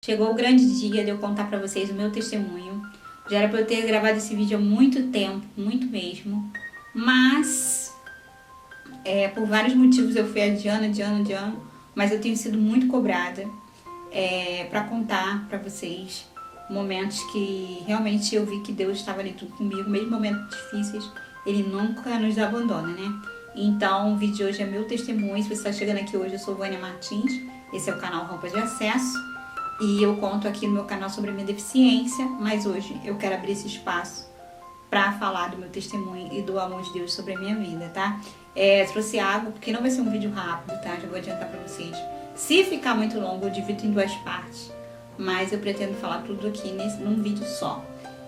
Chegou o grande dia de eu contar pra vocês o meu testemunho. Já era pra eu ter gravado esse vídeo há muito tempo, muito mesmo. Mas, por vários motivos eu fui adiando. Mas eu tenho sido muito cobrada pra contar pra vocês momentos que realmente eu vi que Deus estava ali tudo comigo. Mesmo em momentos difíceis, Ele nunca nos abandona, né? Então, o vídeo de hoje é meu testemunho. Se você está chegando aqui hoje, eu sou Vânia Martins. Esse é o canal Rampas de Acesso. E eu conto aqui no meu canal sobre a minha deficiência, mas hoje eu quero abrir esse espaço para falar do meu testemunho e do amor de Deus sobre a minha vida, tá? Trouxe água, porque não vai ser um vídeo rápido, tá? Já vou adiantar para vocês. Se ficar muito longo, eu divido em duas partes, mas eu pretendo falar tudo aqui num vídeo só.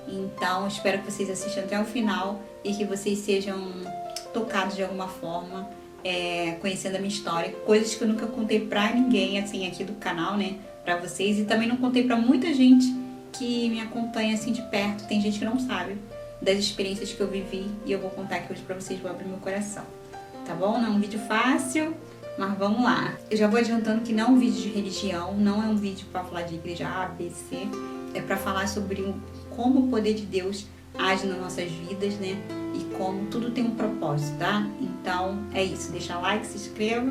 Então, espero que vocês assistam até o final e que vocês sejam tocados de alguma forma, conhecendo a minha história, coisas que eu nunca contei pra ninguém, assim, aqui do canal, né? Pra vocês, e também não contei pra muita gente que me acompanha assim de perto. Tem gente que não sabe das experiências que eu vivi e eu vou contar aqui hoje pra vocês, vou abrir meu coração, tá bom? Não é um vídeo fácil, mas vamos lá. Eu já vou adiantando que não é um vídeo de religião, não é um vídeo pra falar de igreja A, B, C, é pra falar sobre como o poder de Deus age nas nossas vidas, né? E como tudo tem um propósito, tá? Então é isso, deixa like, se inscreva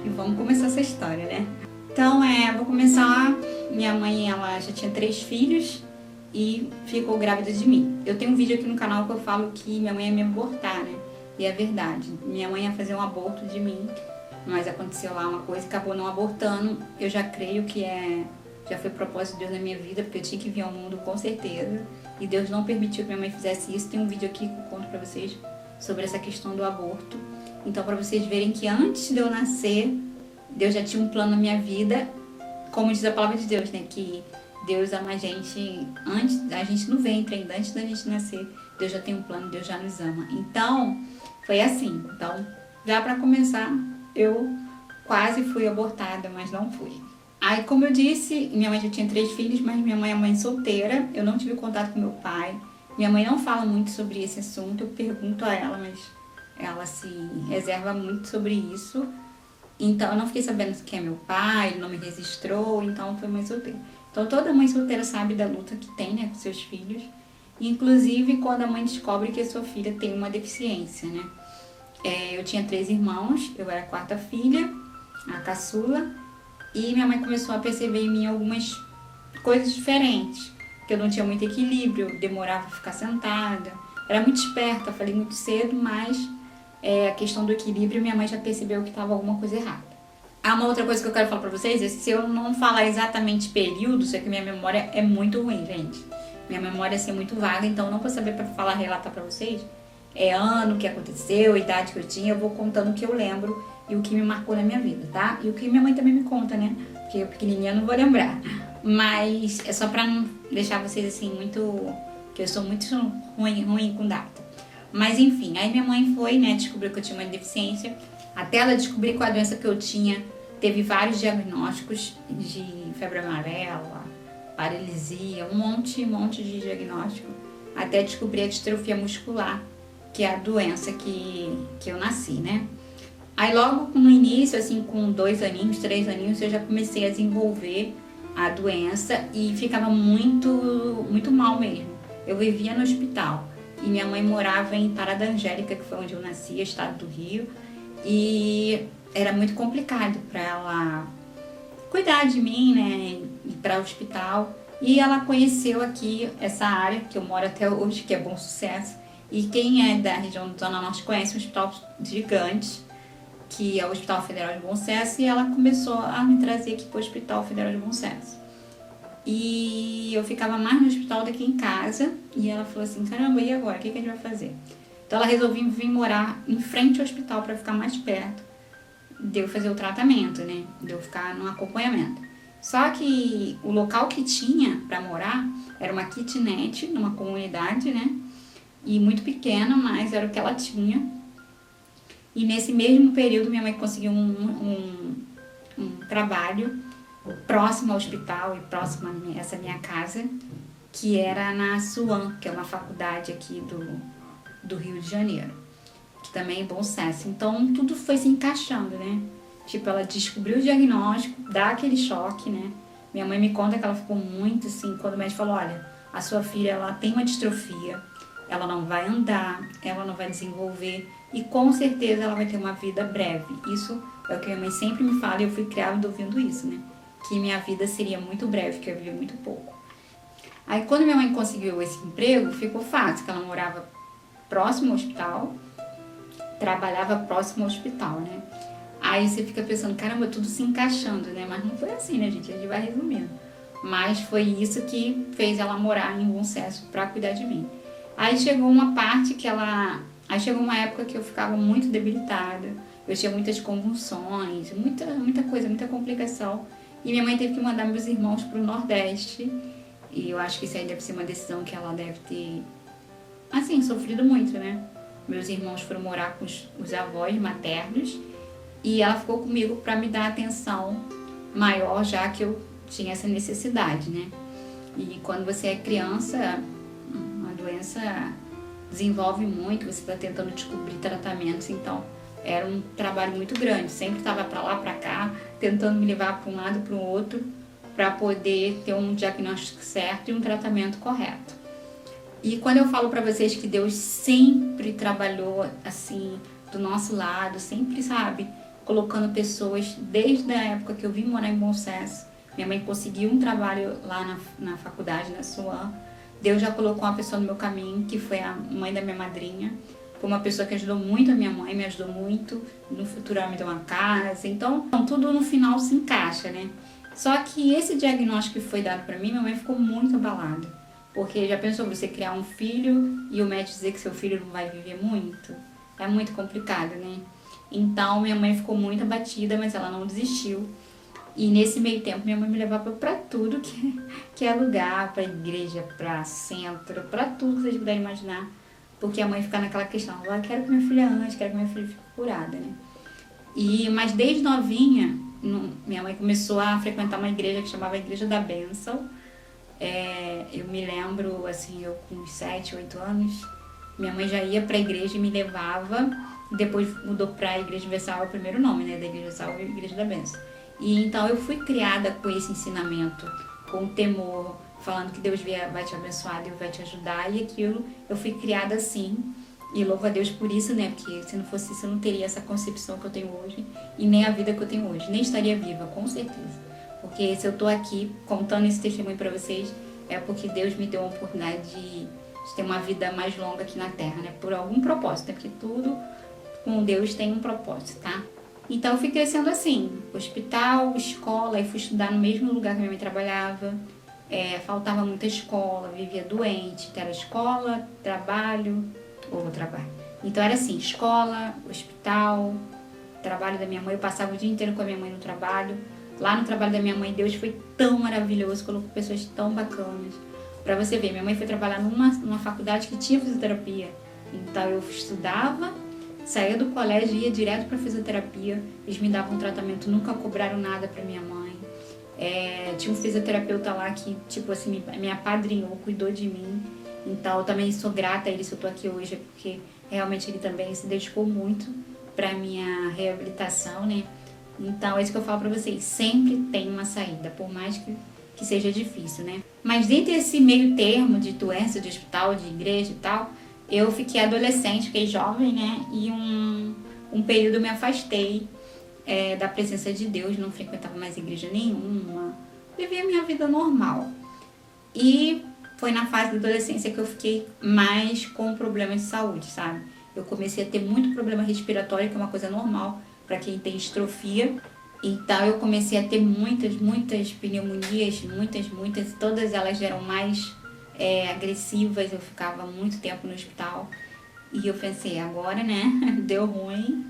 e vamos começar essa história, né? Então, vou começar. Minha mãe, ela já tinha 3 filhos e ficou grávida de mim. Eu tenho um vídeo aqui no canal que eu falo que minha mãe ia me abortar, né? E é verdade. Minha mãe ia fazer um aborto de mim, mas aconteceu lá uma coisa e acabou não abortando. Eu já creio que já foi propósito de Deus na minha vida, porque eu tinha que vir ao mundo com certeza. E Deus não permitiu que minha mãe fizesse isso. Tem um vídeo aqui que eu conto pra vocês sobre essa questão do aborto. Então, pra vocês verem que antes de eu nascer, Deus já tinha um plano na minha vida, como diz a palavra de Deus, né? Que Deus ama a gente antes, a gente no ventre ainda, antes da gente nascer. Deus já tem um plano, Deus já nos ama. Então, foi assim. Então, já pra começar, eu quase fui abortada, mas não fui. Aí, como eu disse, minha mãe já tinha 3 filhos, mas minha mãe é mãe solteira. Eu não tive contato com meu pai. Minha mãe não fala muito sobre esse assunto. Eu pergunto a ela, mas ela se reserva muito sobre isso. Então, eu não fiquei sabendo quem é meu pai, ele não me registrou, então foi mãe solteira. Então, toda mãe solteira sabe da luta que tem, né, com seus filhos. Inclusive, quando a mãe descobre que a sua filha tem uma deficiência, né. Eu tinha 3 irmãos, eu era a 4ª filha, a caçula, e minha mãe começou a perceber em mim algumas coisas diferentes. Que eu não tinha muito equilíbrio, eu demorava a ficar sentada. Era muito esperta, falei muito cedo, mas a questão do equilíbrio, minha mãe já percebeu que estava alguma coisa errada. Uma outra coisa que eu quero falar pra vocês é, se eu não falar exatamente período, isso que minha memória é muito ruim, gente. Minha memória é muito vaga, então eu não vou saber pra falar, relatar pra vocês ano, o que aconteceu, a idade que eu tinha. Eu vou contando o que eu lembro e o que me marcou na minha vida, tá? E o que minha mãe também me conta, né? Porque eu pequenininha não vou lembrar. Mas é só pra não deixar vocês assim muito... que eu sou muito ruim com data. Mas enfim, aí minha mãe foi, né, descobriu que eu tinha uma deficiência. Até ela descobrir qual a doença que eu tinha, teve vários diagnósticos de febre amarela, paralisia, um monte de diagnóstico, até descobrir a distrofia muscular, que é a doença que eu nasci, né. Aí logo no início, assim, com 2 aninhos, 3 aninhos, eu já comecei a desenvolver a doença e ficava muito mal mesmo. Eu vivia no hospital. E minha mãe morava em Parada Angélica, que foi onde eu nasci, estado do Rio. E era muito complicado para ela cuidar de mim, né, ir para o hospital. E ela conheceu aqui essa área, que eu moro até hoje, que é Bom Sucesso. E quem é da região do Zona Norte conhece um hospital gigante, que é o Hospital Federal de Bom Sucesso. E ela começou a me trazer aqui para o Hospital Federal de Bom Sucesso. E eu ficava mais no hospital do que em casa. E ela falou assim, caramba, e agora? O que a gente vai fazer? Então ela resolveu vir morar em frente ao hospital para ficar mais perto de eu fazer o tratamento, né? De eu ficar no acompanhamento. Só que o local que tinha para morar era uma kitnet, numa comunidade, né? E muito pequena, mas era o que ela tinha. E nesse mesmo período minha mãe conseguiu um trabalho próximo ao hospital e próximo a essa minha casa, que era na SUAM, que é uma faculdade aqui do Rio de Janeiro, que também é Bom Sucesso. Então tudo foi se encaixando, né? Tipo, ela descobriu o diagnóstico, dá aquele choque, né? Minha mãe me conta que ela ficou muito assim, quando o médico falou, olha, a sua filha ela tem uma distrofia, ela não vai andar, ela não vai desenvolver e com certeza ela vai ter uma vida breve. Isso é o que minha mãe sempre me fala e eu fui criada ouvindo isso, né? Que minha vida seria muito breve, que eu ia viver muito pouco. Aí quando minha mãe conseguiu esse emprego, ficou fácil, que ela morava próximo ao hospital, trabalhava próximo ao hospital, né? Aí você fica pensando, caramba, tudo se encaixando, né? Mas não foi assim, né, gente? A gente vai resumindo. Mas foi isso que fez ela morar em Bom Sucesso pra cuidar de mim. Aí chegou uma parte que ela... Aí chegou uma época que eu ficava muito debilitada. Eu tinha muitas convulsões, muita coisa, muita complicação. E minha mãe teve que mandar meus irmãos pro Nordeste. E eu acho que isso aí deve ser uma decisão que ela deve ter, assim, sofrido muito, né? Meus irmãos foram morar com os avós maternos. E ela ficou comigo para me dar atenção maior, já que eu tinha essa necessidade, né? E quando você é criança, a doença desenvolve muito, você está tentando descobrir tratamentos, então era um trabalho muito grande. Sempre estava para lá, para cá, tentando me levar para um lado e para o outro, para poder ter um diagnóstico certo e um tratamento correto. E quando eu falo para vocês que Deus sempre trabalhou assim do nosso lado, sempre, sabe, colocando pessoas, desde a época que eu vim morar em Bom Sucesso, minha mãe conseguiu um trabalho lá na faculdade, na SUAM. Deus já colocou uma pessoa no meu caminho, que foi a mãe da minha madrinha. Foi uma pessoa que ajudou muito a minha mãe, me ajudou muito. No futuro ela me deu uma casa. Então, tudo no final se encaixa, né? Só que esse diagnóstico que foi dado pra mim, minha mãe ficou muito abalada. Porque já pensou você criar um filho e o médico dizer que seu filho não vai viver muito? É muito complicado, né? Então, minha mãe ficou muito abatida, mas ela não desistiu. E nesse meio tempo, minha mãe me levava pra tudo que é lugar, pra igreja, pra centro, pra tudo que vocês puderem imaginar. Porque a mãe fica naquela questão, eu quero que minha filha ande, quero que minha filha fique curada, né? Mas desde novinha, minha mãe começou a frequentar uma igreja que chamava Igreja da Bênção. Eu me lembro, assim, eu com 7, 8 anos, minha mãe já ia pra igreja e me levava. Depois mudou pra Igreja Universal, o primeiro nome, né, da Igreja Universal, Igreja da Bênção. E então eu fui criada com esse ensinamento, com temor, falando que Deus vai te abençoar, Deus vai te ajudar, e aquilo eu fui criada assim. E louvo a Deus por isso, né? Porque se não fosse isso, eu não teria essa concepção que eu tenho hoje e nem a vida que eu tenho hoje. Nem estaria viva, com certeza. Porque se eu tô aqui contando esse testemunho para vocês, é porque Deus me deu a oportunidade de ter uma vida mais longa aqui na Terra, né? Por algum propósito, né? Porque tudo com Deus tem um propósito, tá? Então eu fui crescendo assim, hospital, escola, e fui estudar no mesmo lugar que minha mãe trabalhava. Faltava muita escola, vivia doente, então era escola, trabalho, ou trabalho. Então era assim, escola, hospital, trabalho da minha mãe, eu passava o dia inteiro com a minha mãe no trabalho. Lá no trabalho da minha mãe, Deus foi tão maravilhoso, colocou pessoas tão bacanas. Pra você ver, minha mãe foi trabalhar numa faculdade que tinha fisioterapia. Então eu estudava, saía do colégio e ia direto pra fisioterapia. Eles me davam um tratamento, nunca cobraram nada pra minha mãe. Tinha um fisioterapeuta lá que, tipo assim, me apadrinhou, cuidou de mim. Então eu também sou grata a ele se eu tô aqui hoje, porque realmente ele também se dedicou muito pra minha reabilitação, né? Então é isso que eu falo pra vocês, sempre tem uma saída, por mais que seja difícil, né? Mas dentro desse meio termo de doença, de hospital, de igreja e tal, eu fiquei adolescente, fiquei jovem, né? E um período eu me afastei da presença de Deus, não frequentava mais igreja nenhuma, vivia a minha vida normal. E foi na fase da adolescência que eu fiquei mais com problemas de saúde, sabe? Eu comecei a ter muito problema respiratório, que é uma coisa normal para quem tem distrofia. Então eu comecei a ter muitas pneumonias, muitas, todas elas eram mais agressivas, eu ficava muito tempo no hospital. E eu pensei, agora, né, deu ruim,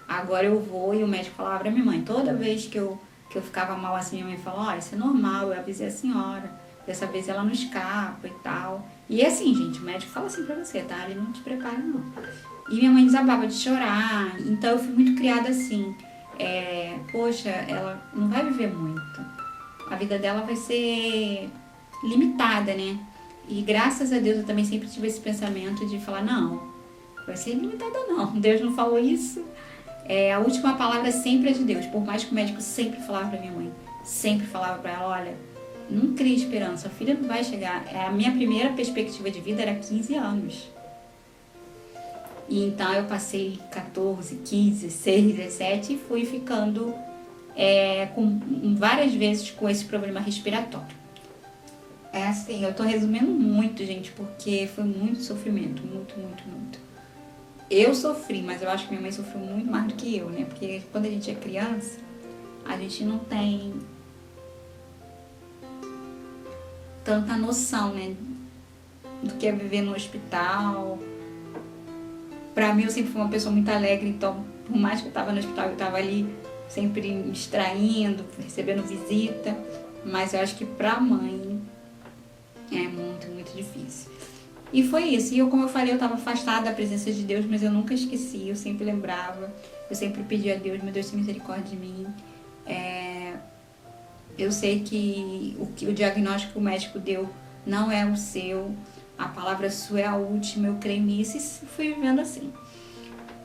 agora eu vou. E o médico falava pra minha mãe, toda vez que eu ficava mal assim, minha mãe falou, olha, isso é normal, eu avisei a senhora, dessa vez ela não escapa e tal. E assim, gente, o médico fala assim pra você, tá? Ele não te prepara, não. E minha mãe desabava de chorar, então eu fui muito criada assim. Poxa, ela não vai viver muito. A vida dela vai ser limitada, né? E graças a Deus eu também sempre tive esse pensamento de falar, não, vai ser limitada não. Deus não falou isso. A última palavra sempre é de Deus. Por mais que o médico sempre falava pra minha mãe, sempre falava pra ela, olha, não cria esperança, a filha não vai chegar. A minha primeira perspectiva de vida era 15 anos. E então eu passei 14, 15, 16, 17 e fui ficando várias vezes com esse problema respiratório. É assim, eu tô resumindo muito, gente, porque foi muito sofrimento, muito, muito, muito. Eu sofri, mas eu acho que minha mãe sofreu muito mais do que eu, né? Porque quando a gente é criança, a gente não tem tanta noção, né? Do que é viver no hospital. Pra mim, eu sempre fui uma pessoa muito alegre, então, por mais que eu tava no hospital, eu tava ali sempre me distraindo, recebendo visita. Mas eu acho que pra mãe é muito, muito difícil. E foi isso. E eu, como eu falei, eu estava afastada da presença de Deus, mas eu nunca esqueci, eu sempre lembrava. Eu sempre pedi a Deus, meu Deus, tenha misericórdia de mim. Eu sei que o diagnóstico que o médico deu não é o seu. A palavra sua é a última, eu creio nisso e fui vivendo assim.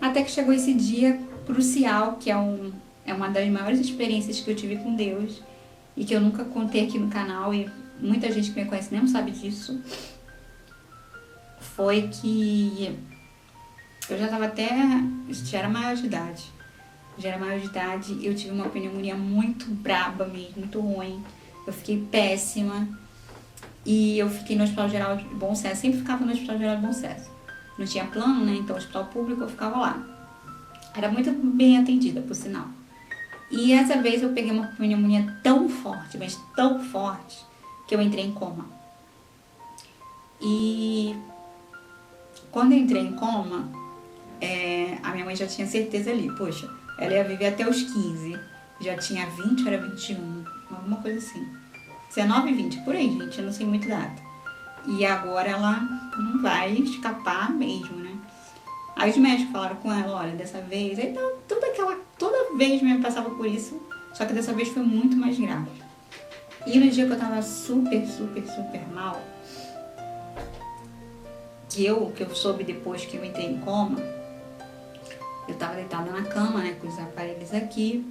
Até que chegou esse dia crucial, que é uma das maiores experiências que eu tive com Deus e que eu nunca contei aqui no canal e muita gente que me conhece nem sabe disso. Foi que eu já era maior de idade. Eu tive uma pneumonia muito braba mesmo, muito ruim. Eu fiquei péssima e eu fiquei no Hospital Geral de Bom Sucesso. Sempre ficava no Hospital Geral de Bom Sucesso. Não tinha plano, né? Então, hospital público, eu ficava lá. Era muito bem atendida, por sinal. E essa vez eu peguei uma pneumonia tão forte, mas tão forte, que eu entrei em coma. E quando eu entrei em coma, a minha mãe já tinha certeza ali, poxa, ela ia viver até os 15, já tinha 20, era 21, alguma coisa assim. 19 e 20, por aí, gente, eu não sei muito data. E agora ela não vai escapar mesmo, né? Aí os médicos falaram com ela, olha, dessa vez, aí então, toda vez mesmo passava por isso, só que dessa vez foi muito mais grave. E no dia que eu tava super, super, super mal, que eu soube depois que eu entrei em coma, eu tava deitada na cama, né, com os aparelhos aqui,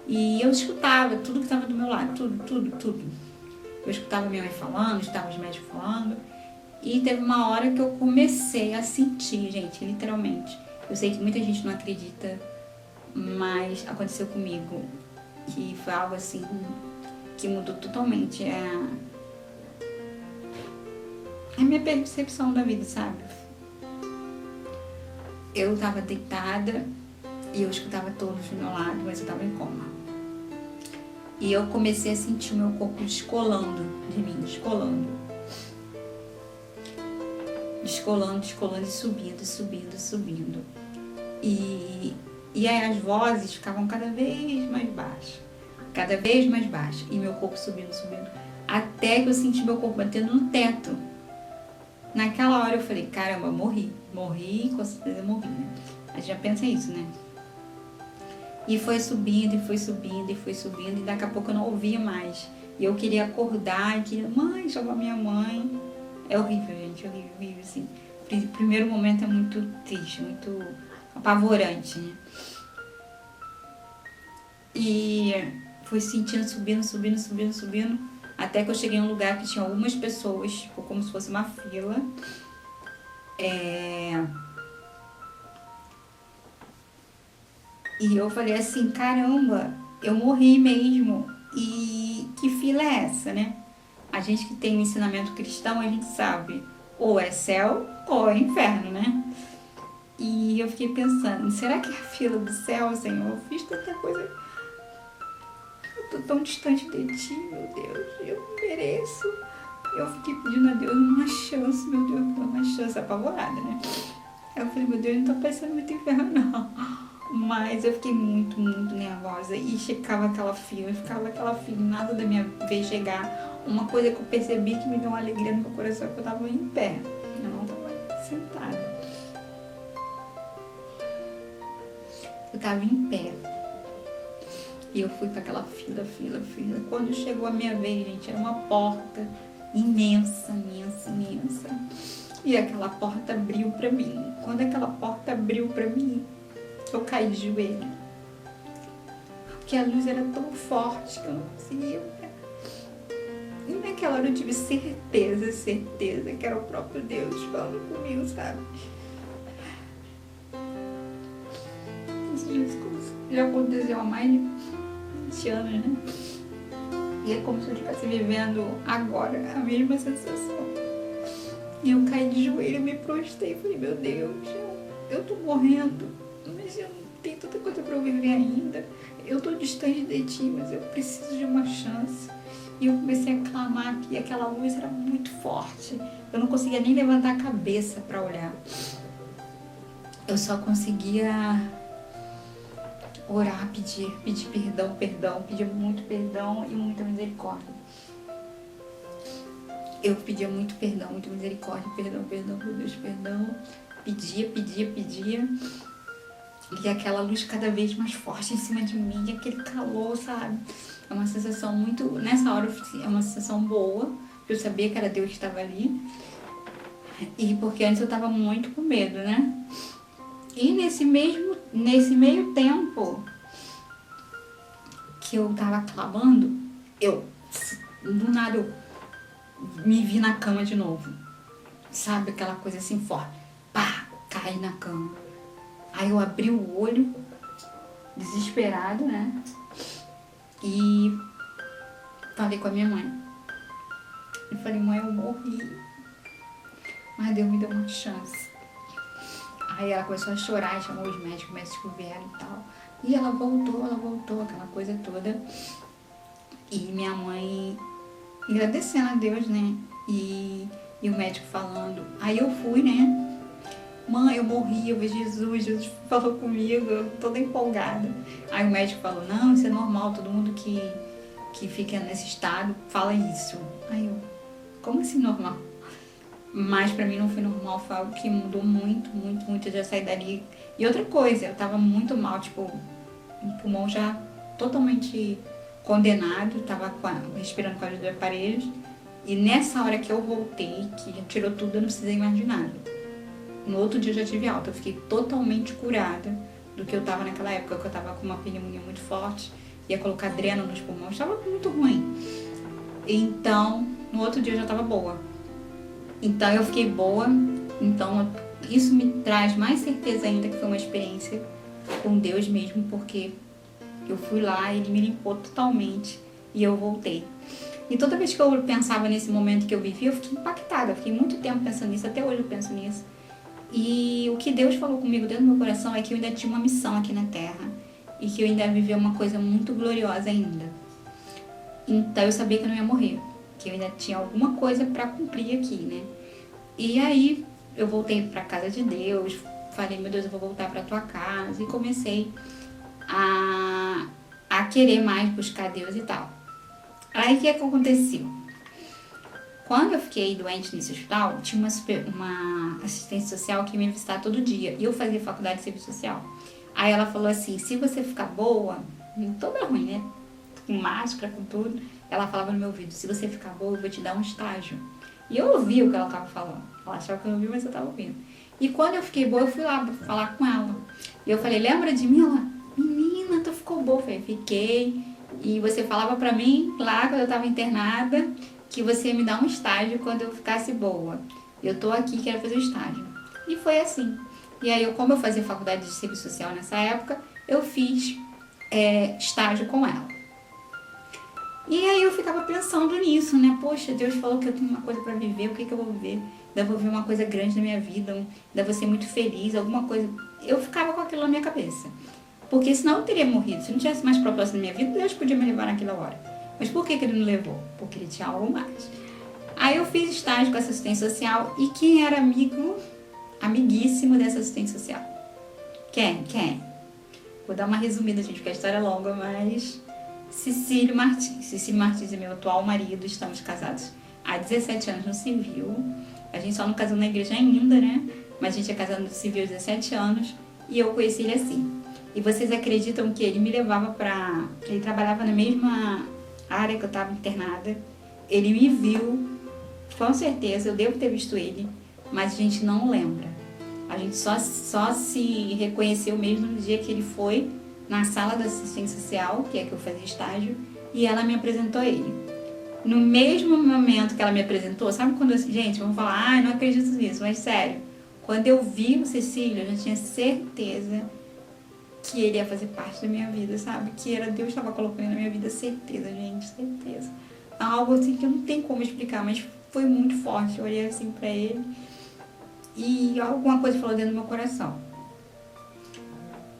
e eu escutava tudo que tava do meu lado, tudo. Eu escutava minha mãe falando, escutava os médicos falando, e teve uma hora que eu comecei a sentir, gente, literalmente. Eu sei que muita gente não acredita, mas aconteceu comigo, que foi algo assim, que mudou totalmente a minha percepção da vida, sabe? Eu tava deitada e eu escutava todos do meu lado, mas eu tava em coma. E eu comecei a sentir o meu corpo descolando de mim, descolando e subindo. E aí as vozes ficavam cada vez mais baixas. E meu corpo subindo. Até que eu senti meu corpo batendo no teto. Naquela hora eu falei, caramba, morri, com certeza morri, né? A gente já pensa isso, né? E foi subindo, e daqui a pouco eu não ouvia mais. E eu queria acordar, e queria, mãe, chamar minha mãe. É horrível, gente, horrível, assim. O primeiro momento é muito triste, muito apavorante, né? E fui sentindo, subindo, até que eu cheguei em um lugar que tinha algumas pessoas, ficou como se fosse uma fila. E eu falei assim, caramba, eu morri mesmo. E que fila é essa, né? A gente que tem um ensinamento cristão, a gente sabe, ou é céu ou é inferno, né? E eu fiquei pensando, será que é a fila do céu, Senhor? Eu fiz tanta coisa, eu tô tão distante de Ti, meu Deus, eu não mereço. Eu fiquei pedindo a Deus uma chance, meu Deus, uma chance, apavorada, né? Eu falei, meu Deus, não tô pensando muito em inferno, não. Mas eu fiquei muito, muito nervosa e ficava aquela fila, nada da minha vez chegar. Uma coisa que eu percebi que me deu uma alegria no meu coração é que eu tava em pé, eu não tava sentada. Eu tava em pé. E eu fui para aquela fila. Quando chegou a minha vez, gente, era uma porta imensa. E aquela porta abriu para mim. Quando aquela porta abriu para mim, eu caí de joelho. Porque a luz era tão forte que eu não conseguia ver. E naquela hora eu tive certeza que era o próprio Deus falando comigo, sabe? Isso já aconteceu há mais de 20 anos, né? E é como se eu estivesse vivendo agora a mesma sensação. E eu caí de joelho, me prostrei e falei, meu Deus, eu tô morrendo, mas eu não tenho tanta coisa pra eu viver ainda. Eu tô distante de ti, mas eu preciso de uma chance. E eu comecei a clamar que aquela luz era muito forte. Eu não conseguia nem levantar a cabeça pra olhar. Eu só conseguia orar, pedir perdão, pedir muito perdão e muita misericórdia. Eu pedia muito perdão, muita misericórdia, perdão, meu Deus, perdão. Pedia. E aquela luz cada vez mais forte em cima de mim, aquele calor, sabe? É uma sensação muito... Nessa hora é uma sensação boa, porque eu sabia que era Deus que estava ali. E porque antes eu estava muito com medo, né? E nesse meio tempo que eu tava clamando, do nada eu me vi na cama de novo. Sabe, aquela coisa assim forte. Pá, caí na cama. Aí eu abri o olho, desesperado, né? E falei com a minha mãe. Eu falei, mãe, eu morri. Mas Deus me deu uma chance. Aí ela começou a chorar e chamou os médicos vieram e tal. E ela voltou, aquela coisa toda. E minha mãe agradecendo a Deus, né? E o médico falando. Aí eu fui, né? Mãe, eu morri, eu vi Jesus falou comigo, eu toda empolgada. Aí o médico falou, não, isso é normal, todo mundo que fica nesse estado fala isso. Aí eu, como assim normal? Mas pra mim não foi normal, foi algo que mudou muito, eu já saí dali. E outra coisa, eu tava muito mal, tipo, o pulmão já totalmente condenado, tava respirando com a ajuda de aparelhos. E nessa hora que eu voltei, que já tirou tudo, eu não precisei mais de nada. No outro dia eu já tive alta, eu fiquei totalmente curada do que eu tava naquela época, que eu tava com uma pneumonia muito forte, ia colocar dreno nos pulmões, tava muito ruim. Então, no outro dia eu já tava boa. Então eu fiquei boa, então isso me traz mais certeza ainda que foi uma experiência com Deus mesmo, porque eu fui lá, Ele me limpou totalmente e eu voltei. E toda vez que eu pensava nesse momento que eu vivi, eu fiquei impactada, eu fiquei muito tempo pensando nisso, até hoje eu penso nisso. E o que Deus falou comigo dentro do meu coração é que eu ainda tinha uma missão aqui na Terra e que eu ainda ia viver uma coisa muito gloriosa ainda. Então eu sabia que eu não ia morrer, que eu ainda tinha alguma coisa para cumprir aqui, né? E aí eu voltei para casa de Deus, falei, meu Deus, eu vou voltar para tua casa, e comecei a querer mais buscar Deus e tal. Aí o que aconteceu? Quando eu fiquei doente nesse hospital, tinha uma assistente social que me visitava todo dia, e eu fazia faculdade de serviço social. Aí ela falou assim, se você ficar boa, toda ruim, né? Com máscara, com tudo, ela falava no meu ouvido, se você ficar boa, eu vou te dar um estágio. E eu ouvi o que ela estava falando. Ela achava que eu não ouvi, mas eu estava ouvindo. E quando eu fiquei boa, eu fui lá falar com ela. E eu falei, lembra de mim? Ela, menina, tu ficou boa. Eu falei, fiquei. E você falava pra mim, lá quando eu estava internada, que você ia me dar um estágio quando eu ficasse boa. Eu tô aqui, quero fazer o estágio. E foi assim. E aí, como eu fazia faculdade de serviço social nessa época, eu fiz estágio com ela. E aí eu ficava pensando nisso, né? Poxa, Deus falou que eu tenho uma coisa pra viver, o que eu vou viver? Ainda vou viver uma coisa grande na minha vida, ainda vou ser muito feliz, alguma coisa. Eu ficava com aquilo na minha cabeça. Porque senão eu teria morrido. Se não tivesse mais propósito na minha vida, Deus podia me levar naquela hora. Mas por que Ele não levou? Porque Ele tinha algo mais. Aí eu fiz estágio com assistente social e quem era amiguíssimo dessa assistente social? Quem? Vou dar uma resumida, gente, porque a história é longa, mas... Cecílio Martins. Cecílio Martins é meu atual marido, estamos casados há 17 anos no civil. A gente só não casou na igreja ainda, né? Mas a gente é casado no civil há 17 anos e eu conheci ele assim. E vocês acreditam que ele me levava pra... Ele trabalhava na mesma área que eu estava internada. Ele me viu, com certeza, eu devo ter visto ele, mas a gente não lembra. A gente só se reconheceu mesmo no dia que ele foi na sala da assistência social, que é que eu fazia estágio, e ela me apresentou ele. No mesmo momento que ela me apresentou, sabe quando assim, gente, vamos falar, ai, não acredito nisso, mas sério, quando eu vi o Cecílio, eu já tinha certeza que ele ia fazer parte da minha vida, sabe? Que era Deus estava colocando na minha vida, certeza, gente, certeza. Algo assim que eu não tenho como explicar, mas foi muito forte. Eu olhei assim pra ele e alguma coisa falou dentro do meu coração.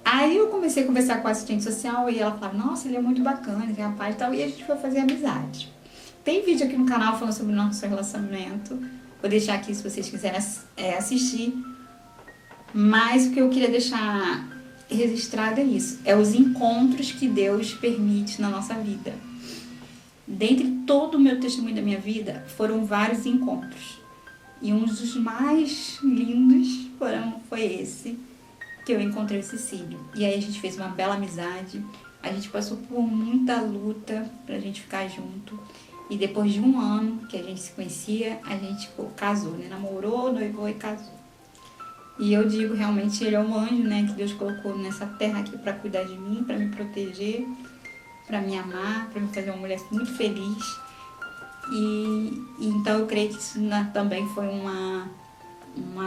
Aí eu comecei a conversar com a assistente social e ela falava, nossa, ele é muito bacana, esse rapaz e tal, e a gente foi fazer amizade. Tem vídeo aqui no canal falando sobre o nosso relacionamento, vou deixar aqui se vocês quiserem assistir, mas o que eu queria deixar registrado é isso, é os encontros que Deus permite na nossa vida. Dentre todo o meu testemunho da minha vida, foram vários encontros. E um dos mais lindos foi esse, que eu encontrei o Cecílio. E aí a gente fez uma bela amizade, a gente passou por muita luta pra gente ficar junto. E depois de um ano que a gente se conhecia, a gente casou, né? Namorou, noivou e casou. E eu digo, realmente, ele é um anjo, né? Que Deus colocou nessa terra aqui pra cuidar de mim, pra me proteger, pra me amar, pra me fazer uma mulher muito feliz. E então eu creio que isso também foi uma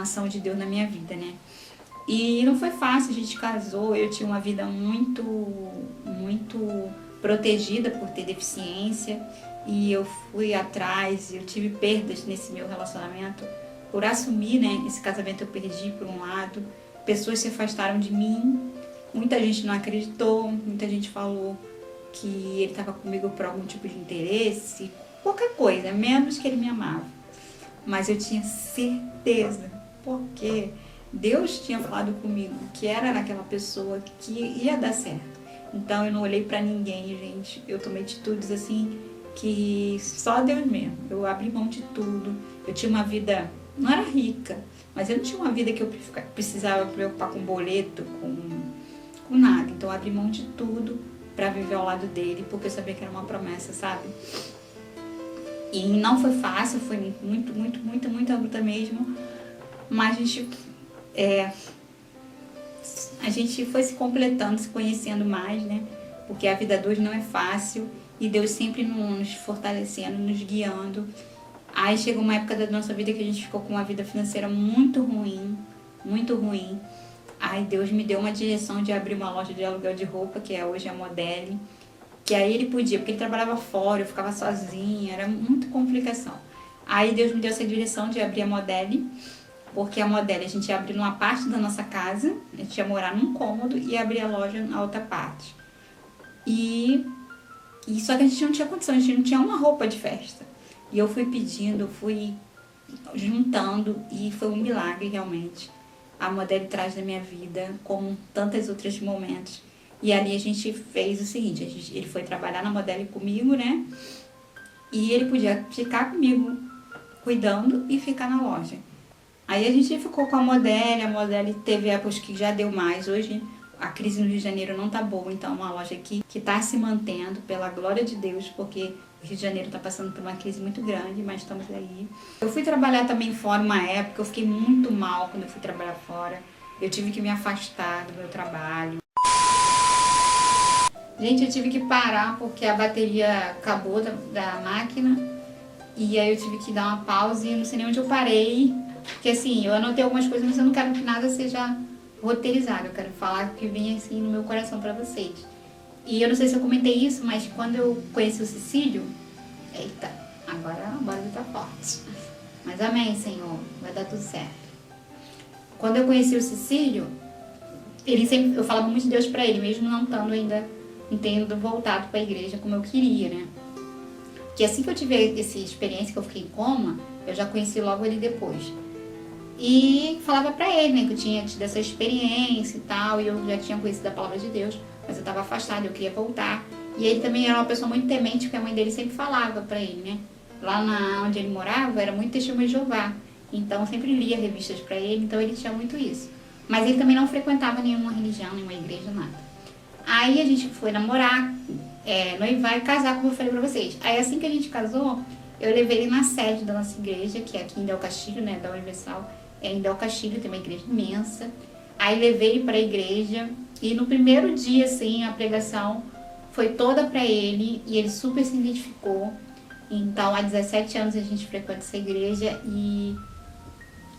ação de Deus na minha vida, né? E não foi fácil, a gente casou, eu tinha uma vida muito protegida por ter deficiência e eu fui atrás, eu tive perdas nesse meu relacionamento por assumir, né? Esse casamento eu perdi por um lado, pessoas se afastaram de mim, muita gente não acreditou, muita gente falou que ele estava comigo por algum tipo de interesse, qualquer coisa, menos que ele me amava. Mas eu tinha certeza, porque Deus tinha falado comigo que era naquela pessoa que ia dar certo. Então eu não olhei pra ninguém, gente. Eu tomei atitudes assim que só Deus mesmo. Eu abri mão de tudo. Eu tinha uma vida, não era rica, mas eu não tinha uma vida que eu precisava preocupar com boleto, com nada. Então eu abri mão de tudo pra viver ao lado dele, porque eu sabia que era uma promessa, sabe? E não foi fácil, foi muita luta mesmo. Mas a gente foi se completando, se conhecendo mais, né? Porque a vida de hoje não é fácil e Deus sempre nos fortalecendo, nos guiando. Aí chegou uma época da nossa vida que a gente ficou com uma vida financeira muito ruim, muito ruim. Aí Deus me deu uma direção de abrir uma loja de aluguel de roupa, que hoje é a Modelle, que aí ele podia, porque ele trabalhava fora, eu ficava sozinha, era muita complicação. Aí Deus me deu essa direção de abrir a Modelle, porque a Modelle a gente ia abrir numa parte da nossa casa, a gente ia morar num cômodo e abrir a loja na outra parte. E só que a gente não tinha condição, a gente não tinha uma roupa de festa. E eu fui pedindo, fui juntando e foi um milagre realmente. A Modelle traz na minha vida, como tantos outros momentos. E ali a gente fez o seguinte, ele foi trabalhar na Modelle comigo, né? E ele podia ficar comigo, cuidando e ficar na loja. Aí a gente ficou com a Modelle teve épocas que já deu mais. Hoje a crise no Rio de Janeiro não tá boa, então é uma loja aqui que tá se mantendo, pela glória de Deus, porque o Rio de Janeiro tá passando por uma crise muito grande, mas estamos aí. Eu fui trabalhar também fora uma época, eu fiquei muito mal quando eu fui trabalhar fora. Eu tive que me afastar do meu trabalho. Gente, eu tive que parar porque a bateria acabou da máquina e aí eu tive que dar uma pausa e eu não sei nem onde eu parei. Porque assim, eu anotei algumas coisas, mas eu não quero que nada seja roteirizado. Eu quero falar o que vem assim no meu coração pra vocês. E eu não sei se eu comentei isso, mas quando eu conheci o Cecílio... Eita, agora tá forte. Mas amém, Senhor. Vai dar tudo certo. Quando eu conheci o Cecílio, eu falava muito de Deus pra ele, mesmo não estando ainda, tendo voltado pra igreja como eu queria, né? Que assim que eu tive essa experiência que eu fiquei em coma, eu já conheci logo ele depois. E falava pra ele, né, que eu tinha tido essa experiência e tal, e eu já tinha conhecido a palavra de Deus, mas eu estava afastada, eu queria voltar. E ele também era uma pessoa muito temente, porque a mãe dele sempre falava pra ele, né. Lá onde ele morava, era muito testemunho de Jeová, então eu sempre lia revistas pra ele, então ele tinha muito isso. Mas ele também não frequentava nenhuma religião, nenhuma igreja, nada. Aí a gente foi namorar, noivar e casar, como eu falei pra vocês. Aí assim que a gente casou, eu levei ele na sede da nossa igreja, que é aqui em Del Castillo, né, da Universal. Em Del Castillo tem uma igreja imensa. Aí levei ele para a igreja e no primeiro dia, assim, a pregação foi toda para ele e ele super se identificou. Então, há 17 anos a gente frequenta essa igreja e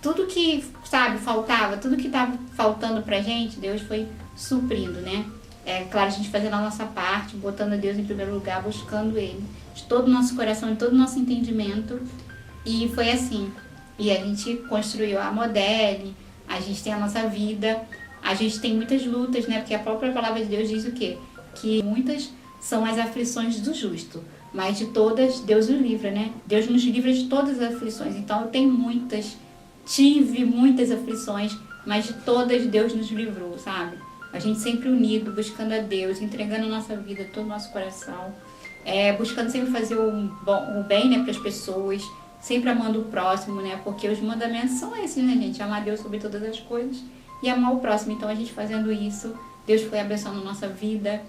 tudo que, sabe, faltava, tudo que estava faltando pra gente, Deus foi suprindo, né? É claro, a gente fazendo a nossa parte, botando Deus em primeiro lugar, buscando Ele, de todo o nosso coração, de todo o nosso entendimento. E foi assim. E a gente construiu a Modele, a gente tem a nossa vida, a gente tem muitas lutas, né? Porque a própria palavra de Deus diz o quê? Que muitas são as aflições do justo, mas de todas Deus nos livra, né? Deus nos livra de todas as aflições. Então eu tenho tive muitas aflições, mas de todas Deus nos livrou, sabe? A gente sempre unido, buscando a Deus, entregando a nossa vida, todo o nosso coração, buscando sempre fazer o bem, né, para as pessoas, sempre amando o próximo, né? Porque os mandamentos são esses, né, gente? Amar a Deus sobre todas as coisas e amar o próximo. Então a gente fazendo isso, Deus foi abençoando a nossa vida,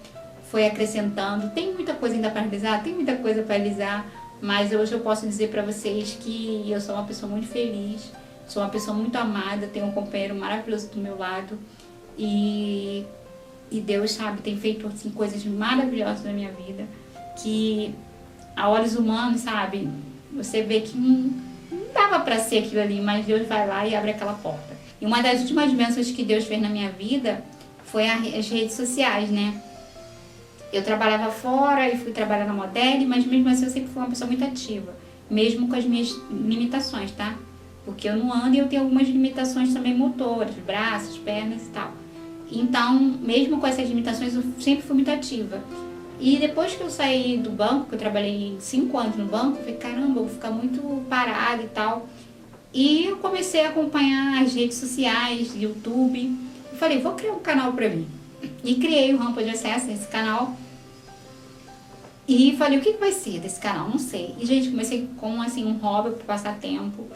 foi acrescentando. Tem muita coisa ainda para realizar, tem muita coisa para realizar, mas hoje eu posso dizer para vocês que eu sou uma pessoa muito feliz, sou uma pessoa muito amada, tenho um companheiro maravilhoso do meu lado e Deus, sabe, tem feito assim, coisas maravilhosas na minha vida, que a olhos humanos, sabe, você vê que não dava para ser aquilo ali, mas Deus vai lá e abre aquela porta. E uma das últimas bênçãos que Deus fez na minha vida foi as redes sociais, né? Eu trabalhava fora e fui trabalhar na Modele, mas mesmo assim eu sempre fui uma pessoa muito ativa, mesmo com as minhas limitações, tá? Porque eu não ando e eu tenho algumas limitações também motoras, braços, pernas e tal. Então, mesmo com essas limitações, eu sempre fui muito ativa. E depois que eu saí do banco, que eu trabalhei 5 anos no banco, eu falei, caramba, eu vou ficar muito parada e tal. E eu comecei a acompanhar as redes sociais, YouTube. Eu falei, vou criar um canal pra mim. E criei o Rampa de Acesso nesse canal. E falei, o que vai ser desse canal? Não sei. E, gente, comecei com, assim, um hobby para passar tempo.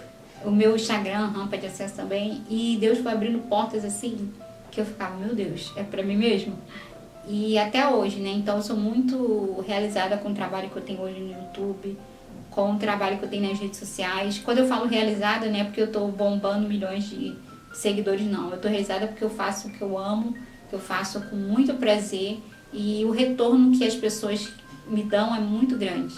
O meu Instagram, Rampa de Acesso também. E Deus foi abrindo portas, assim, que eu ficava, meu Deus, é pra mim mesmo? E até hoje, né? Então, eu sou muito realizada com o trabalho que eu tenho hoje no YouTube, com o trabalho que eu tenho nas redes sociais. Quando eu falo realizada, não é porque eu tô bombando milhões de seguidores, não. Eu tô realizada porque eu faço o que eu amo, que eu faço com muito prazer. E o retorno que as pessoas me dão é muito grande.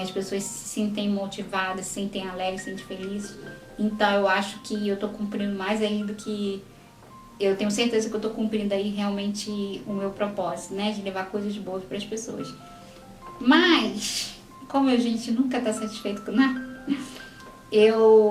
As pessoas se sentem motivadas, se sentem alegres, se sentem felizes. Então eu acho que eu estou cumprindo mais aí do que... Eu tenho certeza que eu estou cumprindo aí realmente o meu propósito, né? De levar coisas boas para as pessoas. Mas, como a gente nunca está satisfeito com nada,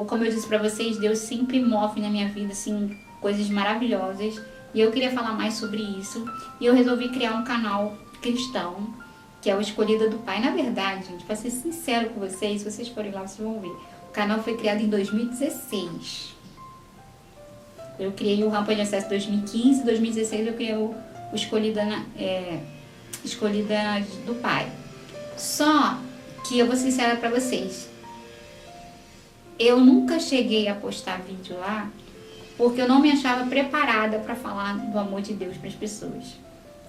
como eu disse para vocês, Deus sempre move na minha vida, assim, coisas maravilhosas. E eu queria falar mais sobre isso. E eu resolvi criar um canal cristão, que é o Escolhida do Pai. Na verdade, gente, para ser sincero com vocês, se vocês forem lá, vocês vão ver. O canal foi criado em 2016. Eu criei o Rampa de Acesso em 2015, em 2016 eu criei o Escolhida do Pai. Só que eu vou ser sincera para vocês. Eu nunca cheguei a postar vídeo lá porque eu não me achava preparada para falar do amor de Deus para as pessoas.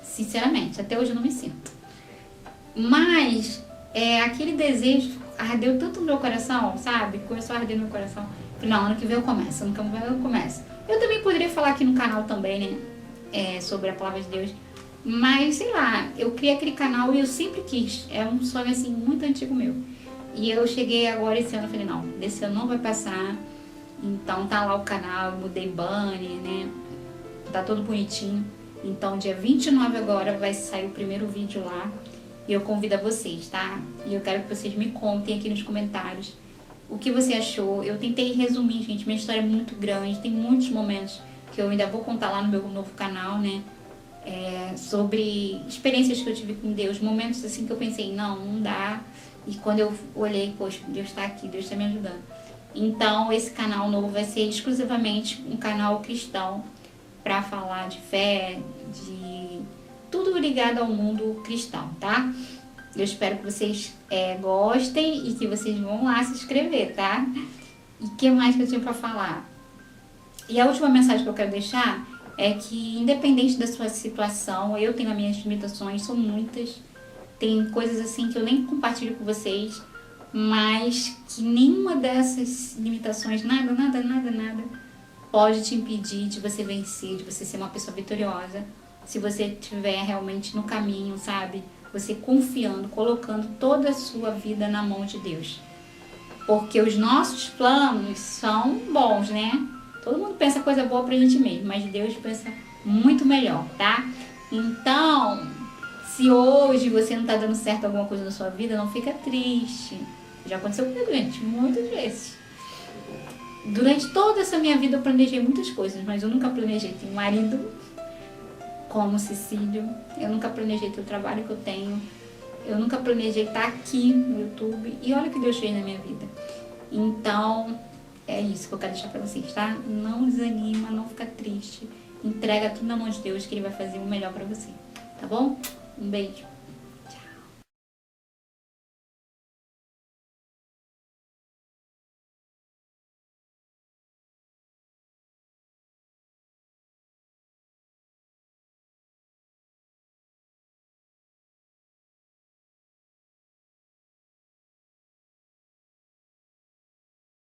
Sinceramente, até hoje eu não me sinto. Mas aquele desejo ardeu tanto no meu coração, sabe? Começou a arder no meu coração. Falei, não, ano que vem eu começo, ano que vem eu começo. Eu também poderia falar aqui no canal também, né? Sobre a palavra de Deus. Mas, sei lá, eu criei aquele canal e eu sempre quis. É um sonho, assim, muito antigo meu. E eu cheguei agora esse ano, falei, não, desse ano não vai passar. Então tá lá o canal, eu mudei banner, né? Tá todo bonitinho. Então dia 29 agora vai sair o primeiro vídeo lá. E eu convido a vocês, tá? E eu quero que vocês me contem aqui nos comentários o que você achou. Eu tentei resumir, gente, minha história é muito grande. Tem muitos momentos que eu ainda vou contar lá no meu novo canal, né? Sobre experiências que eu tive com Deus. Momentos assim que eu pensei, não dá. E quando eu olhei, poxa, Deus tá aqui, Deus tá me ajudando. Então, esse canal novo vai ser exclusivamente um canal cristão para falar de fé, de tudo ligado ao mundo cristão, tá? Eu espero que vocês gostem e que vocês vão lá se inscrever, tá? E o que mais que eu tinha para falar? E a última mensagem que eu quero deixar é que, independente da sua situação, eu tenho as minhas limitações, são muitas. Tem coisas assim que eu nem compartilho com vocês, mas que nenhuma dessas limitações, nada, pode te impedir de você vencer, de você ser uma pessoa vitoriosa, se você estiver realmente no caminho, sabe? Você confiando, colocando toda a sua vida na mão de Deus. Porque os nossos planos são bons, né? Todo mundo pensa coisa boa pra gente mesmo, mas Deus pensa muito melhor, tá? Então, se hoje você não tá dando certo alguma coisa na sua vida, não fica triste. Já aconteceu comigo, gente, muitas vezes. Durante toda essa minha vida eu planejei muitas coisas, mas eu nunca planejei ter um marido como Cecílio. Eu nunca planejei ter o trabalho que eu tenho. Eu nunca planejei estar aqui no YouTube. E olha o que Deus fez na minha vida. Então, é isso que eu quero deixar pra vocês, tá? Não desanima, não fica triste. Entrega tudo na mão de Deus que Ele vai fazer o melhor pra você. Tá bom? Um beijo.